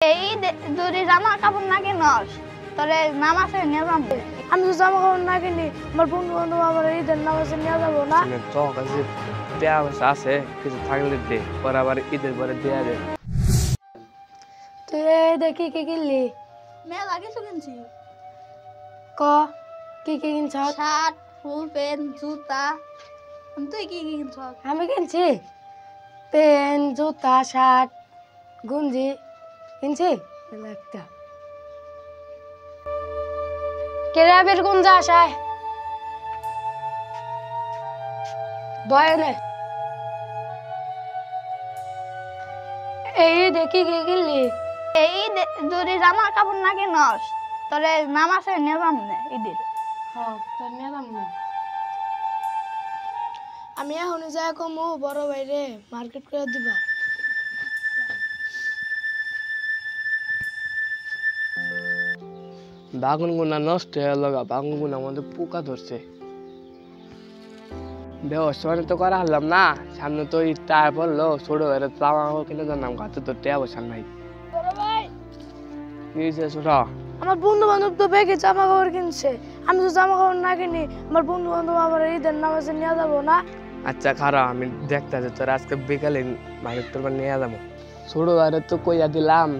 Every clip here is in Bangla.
এই যদি জামা কাপড় না কিনস তোরে নামাজে নিয়ে যাবো। আমি তো জামা কাপড় না কিনি আমার বন্ধু বান্ধব আমার ঈদের নামাজে নিয়ে যাবো না। তো কাছে দেয়া আছে কিছু থাকলে দে পরে আবার ঈদের পরে দেয়া দে। তুই দেখি কি কিনলি? মেলা কিছু কিনছি। ক কি কি কিনছ? শার্ট, ফুল প্যান্ট, জুতা। তুই কি কি কিনছ? আমি কিনছি পেন, জুতা, শার্ট, গঞ্জি কিনছি একটা। কেরাবের গুঞ্জা আসায় বয়নে এই দেখি কি কিনলি? এই যদি জামা কাপড় না কিনস তোরে নামাজে নিয়ে যাবো না ঈদের। তোর নিয়ে যাবো না। আমি এখন যাই কমু বড় বাইরে মার্কেট করে দিবা। বাগুন গুনা নষ্ট হয়ে লগা বাগুন গুনা আমাদের পোকা ধরছে। ব্যবস্থা তো করা হলাম না, সামনে তো ঈদটা পড়লো, ছোট হয়ে জামা কিনে জানলাম গাছে তো টেয়া বসার নাই। কি হয়েছে ছোট? আমার বন্ধু বান্ধব তো ব্যাগে জামা কাপড় কিনছে, আমি তো জামা কাপড় না কিনি আমার বন্ধু বান্ধব আমার ঈদের নামাজে নিয়ে যাবো না। আচ্ছা খারাপ, আমি দেখতেছি তোর আজকে বিকালে মার্কেট করবার নিয়ে যাবো। ছোট ভাইরে তো কইয়া দিলাম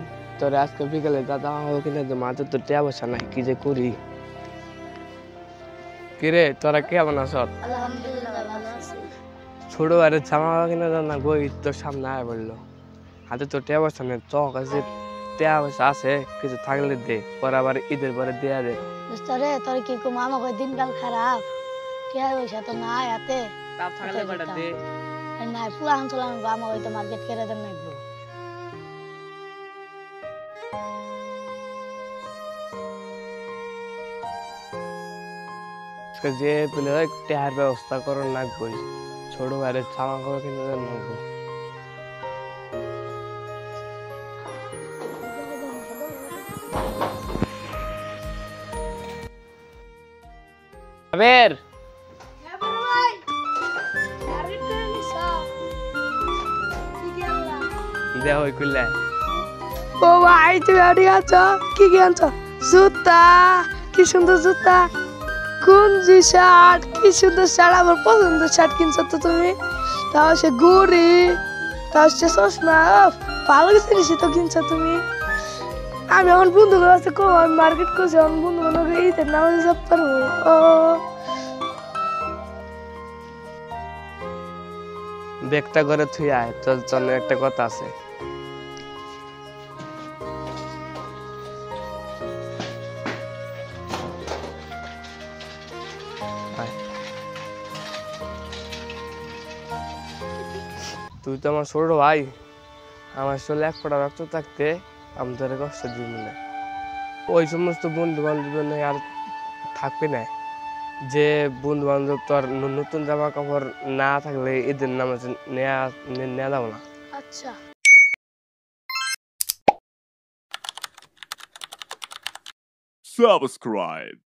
তোর আজকে বিকালে দাদা কিনে দেবো, মাঝে তো টেয়া বসা নাই, কি যে করি। কিরে তোরা কেমন আছ? ছোট ভাইয়ের জামা কিনে দেন না গই তোর সামনে আয় বললো, হাতে তো টেয়া বসা নেই, চক আছে টেয়া বসা আছে কিছু থাকলে দে পরে আবার ঈদের পরে দেয়া দে। রে তোর কি কম আমাকে দিনকাল খারাপ, কে পয়সা তো নাই হাতে। তাপ থাকলে কটা দে। না পুলান চলান আমার হয়তো মার্কেট করে দেন না। যে পেলে টেহার ব্যবস্থা করো লাগবই, ছোট ভাইয়ের জামা কাপড় কিনে দেন লাগবো। বের দেহ কইলে ও ভাই তুমি আড়ি আছো কি কি আনছো? জুতা, কি সুন্দর জুতা, গুঞ্জি শার্ট, কি সুন্দর শার্ট, আমার পছন্দের শার্ট কিনছো তো তুমি। তাও সে ঘুড়ি, তাও সে চশমা, ভালো জিনিস তো কিনছো তুমি। আমি এখন বন্ধু আছে কম আমি মার্কেট করছি, এখন বন্ধু বান্ধব ঈদের নামাজে যাব পারবো। ও ব্যাগটা করে থুই আয়, চল চল একটা কথা আছে। তুই তো আমার ছোট ভাই, আমার শরীরে এক ফোঁটা রক্ত থাকতে আমি তোর কষ্ট দিব না। ওই সমস্ত বন্ধু বান্ধব আর থাকবে না যে বন্ধু বান্ধব তোর নতুন জামা কাপড় না থাকলে ঈদের নামাজ নেওয়া যাবো না। আচ্ছা Subscribe.